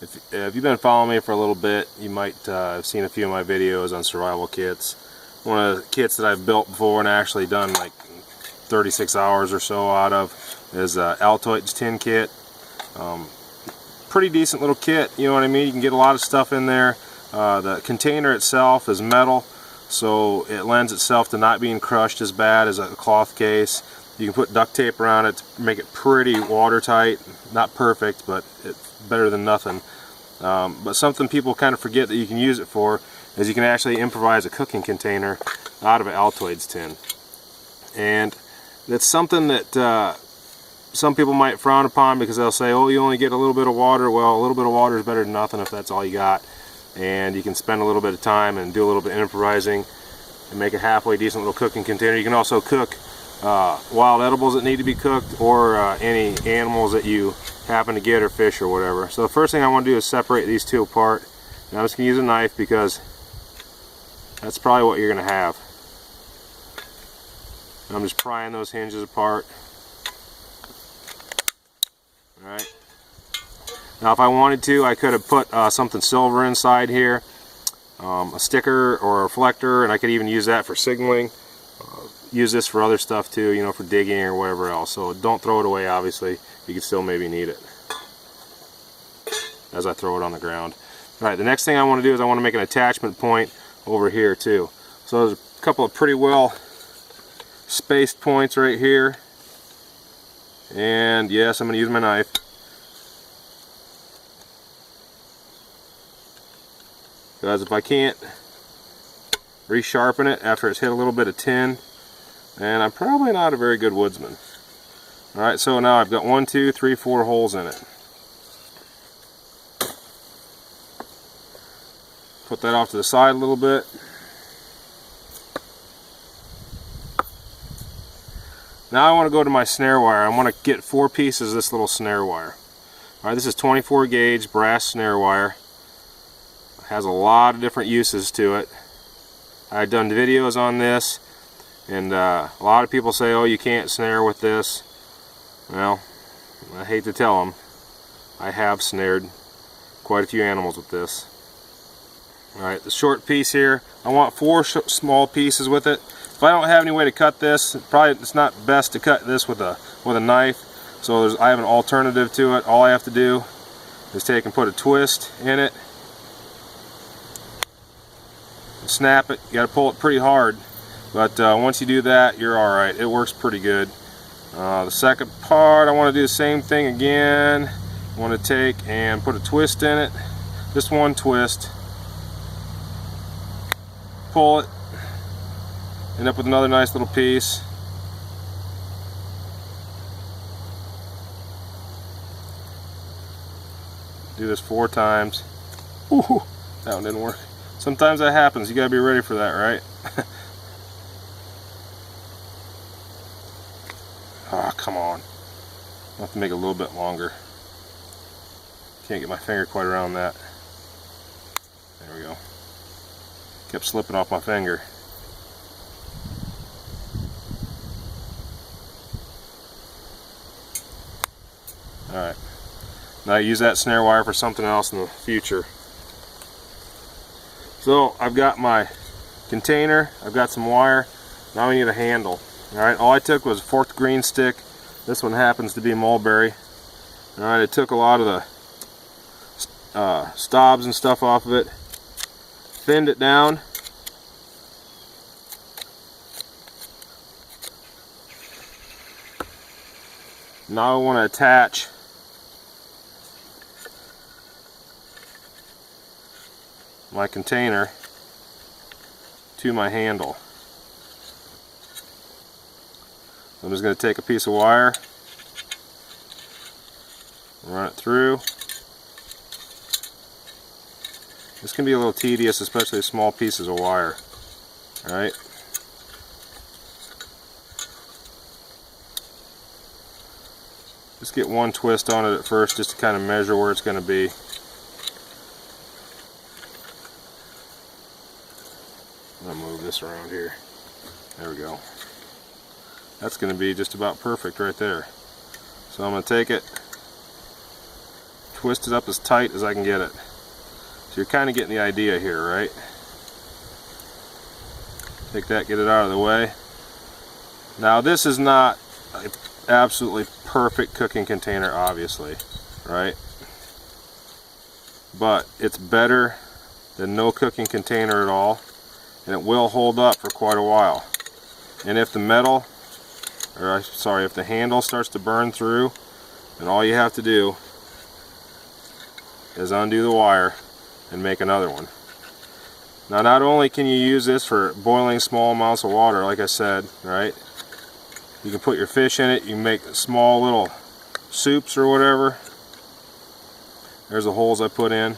If you've been following me for a little bit, you might have seen a few of my videos on survival kits. One of the kits that I've built before and actually done like 36 hours or so out of is Altoids tin kit. Pretty decent little kit, you know what I mean? You can get a lot of stuff in there. The container itself is metal, so it lends itself to not being crushed as bad as a cloth case. You can put duct tape around it to make it pretty watertight. Not perfect, but it's better than nothing. But something people kind of forget that you can use it for is you can actually improvise a cooking container out of an Altoids tin. And that's something that some people might frown upon because they'll say, oh, you only get a little bit of water. Well, a little bit of water is better than nothing if that's all you got. And you can spend a little bit of time and do a little bit of improvising and make a halfway decent little cooking container. You can also cook wild edibles that need to be cooked, or any animals that you happen to get, or fish or whatever. So the first thing I want to do is separate these two apart. And I'm just going to use a knife because that's probably what you're going to have. And I'm just prying those hinges apart. Alright. Now if I wanted to, I could have put something silver inside here, a sticker or a reflector, and I could even use that for signaling. Use this for other stuff too, you know, for digging or whatever else. So don't throw it away, obviously. You can still maybe need it as I throw it on the ground. Alright, the next thing I want to do is I want to make an attachment point over here too. So there's a couple of pretty well spaced points right here. And yes, I'm going to use my knife. Because if I can't resharpen it after it's hit a little bit of tin, then I'm probably not a very good woodsman. Alright, so now I've got 1, 2, 3, 4 holes in it. Put that off to the side a little bit. Now I want to go to my snare wire. I want to get 4 pieces of this little snare wire. Alright, this is 24 gauge brass snare wire. It has a lot of different uses to it. I've done videos on this, and a lot of people say, oh, you can't snare with this. Well, I hate to tell them, I have snared quite a few animals with this. Alright, the short piece here, I want 4 small pieces with it. If I don't have any way to cut this, it's not best to cut this with a knife. So I have an alternative to it. All I have to do is take and put a twist in it, and snap it. You got to pull it pretty hard, but once you do that, you're all right. It works pretty good. The second part, I want to do the same thing again. I want to take and put a twist in it. Just one twist. Pull it. End up with another nice little piece. Do this 4 times. Ooh, that one didn't work. Sometimes that happens. You gotta be ready for that, right? Ah, come on. I'll have to make it a little bit longer. Can't get my finger quite around that. There we go. Kept slipping off my finger. Alright. Now I use that snare wire for something else in the future. So I've got my container, I've got some wire, now we need a handle. Alright, all I took was a forked green stick. This one happens to be mulberry. Alright, I took a lot of the stobs and stuff off of it, thinned it down. Now I want to attach my container to my handle. I'm just going to take a piece of wire, run it through. This can be a little tedious, especially small pieces of wire. Alright. Just get one twist on it at first just to kind of measure where it's going to be. I'll move this around here. There we go. That's going to be just about perfect right there. So I'm going to take it, twist it up as tight as I can get it. So you're kind of getting the idea here, right? Take that, get it out of the way. Now this is not an absolutely perfect cooking container, obviously, right? But it's better than no cooking container at all, and it will hold up for quite a while. And if the metal, or sorry, if the handle starts to burn through, then all you have to do is undo the wire and make another one. Now not only can you use this for boiling small amounts of water, like I said, right? You can put your fish in it, you can make small little soups or whatever. There's the holes I put in.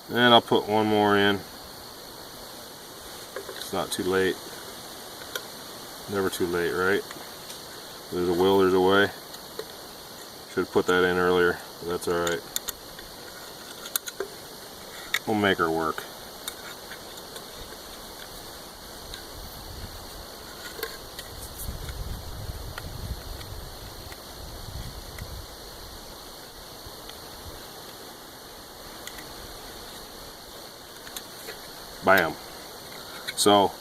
And I'll put one more in. It's not too late. Never too late, right? There's a will, there's a way. Should have put that in earlier, but that's alright. We'll make her work. Bam. So,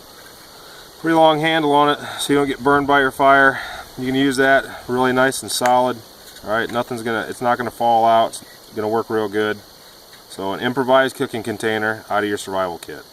pretty long handle on it so you don't get burned by your fire. You can use that really nice and solid. Alright, it's not gonna fall out. It's gonna work real good. So an improvised cooking container out of your survival kit.